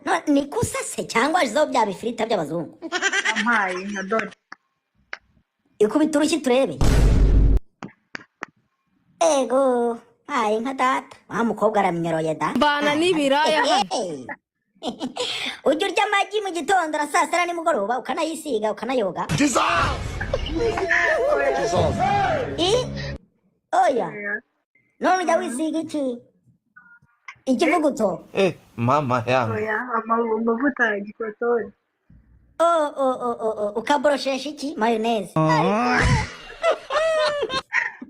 No, nikusa se cyangwa zo bya bifirita by'abazungu. Ampaye nka dore. Ikubita urushyi turebe. Ego, hayi nka data. Wa mukobwa aramyoroye da. Mbana n'ibiraya hano. Ujya urya amagi mu gitondo na saa sita nimugoroba ukanayisiga ukanayoga. Oya. None ujya wisiga iki? Ikivuguto. Mama yangu. Oya, amavuta ya gikotori. Ukaboroshesha iki? Mayonnaise.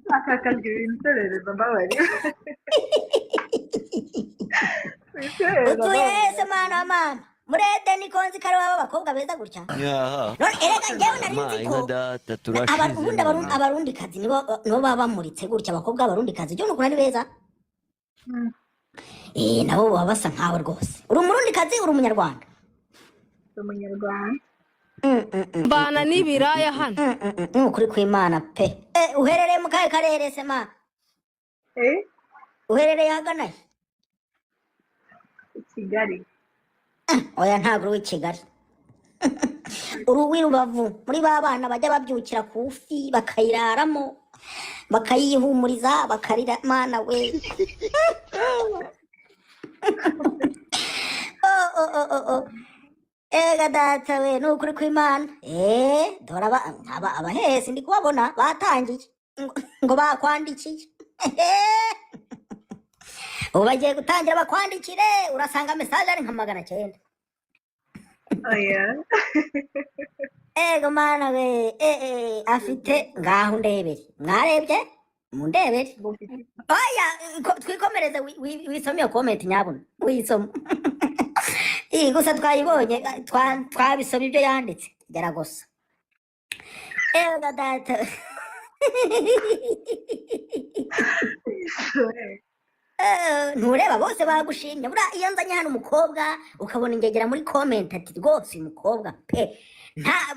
Akakajwi inserereza mbabari. Utuye se mama. Murede ni konzi kare waba bakobwa beza gutya. None erega ngewe narinzi ko abarundi kazi nibo baba bamuritse gutya abakobwa abarundi kazi cyo nukura ni beza. Nabo baba basa nkawe rwose. Uri umurundi kazi uri umunyarwanda. Umunyarwanda. Mbana n'ibiraya hano. Ukuri kw'Imana pe. Uherereye mu kahe karere se ma? Uherereye hagana? Kigali. Oya ntabwo uri Kigali. Uri Rubavu muri ba bana bajya babyukira kufi bakayiraramo bakayihumuriza bakarira mana we. Ega data we nukuri kw'Imana. Dora abahesi ndi kubabona batangiye ngo bakwandikiye. Ubu bagiye gutangira bakwandikire urasanga message ari nka 900. Oya. Ego mana we afite ngaho ndebere. Mwarebye? Mundebere. Oya twikomereze wisomye comment nyabuna. Wisoma. Gusa twayibonye twabisoma ibyo yanditse. Gera gusa. Ego data. Ntureba bose bagushimye bura iyo nzanye hano umukobwa ukabona ingegera muri comment ati rwose umukobwa pe nta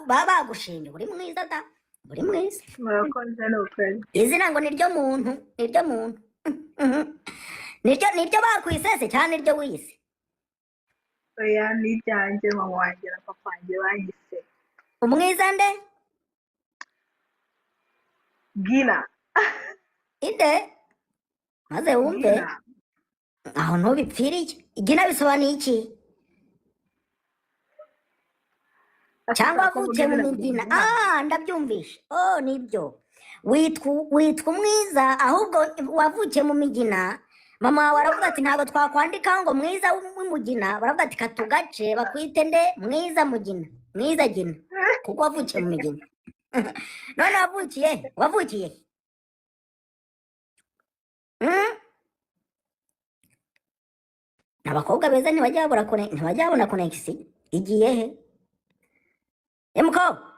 bagushimye uri mwiza da uri mwiza murakoze n'ukwezi izina ngo niryo muntu niryo bakwisese cyane niryo wise. Oya nijyanje mama wanjye na papa wanjye bahise umwiza nde Gina inde maze wumve aho ntubipfiriye igina bisobanuye iki cyangwa avukiye mu migina ndabyumvishe nibyo witwa umwiza ahubwo wavukiye mu migina mama wawe aravuga ati ntabwo twakwandika ngo mwiza w'umugina baravuga ati katugace bakwite nde mwiza mugina mwiza gina kuko wavukiye mu migina none wavukiye abakobwa beza ntibajya babona connection igiye he mukobwa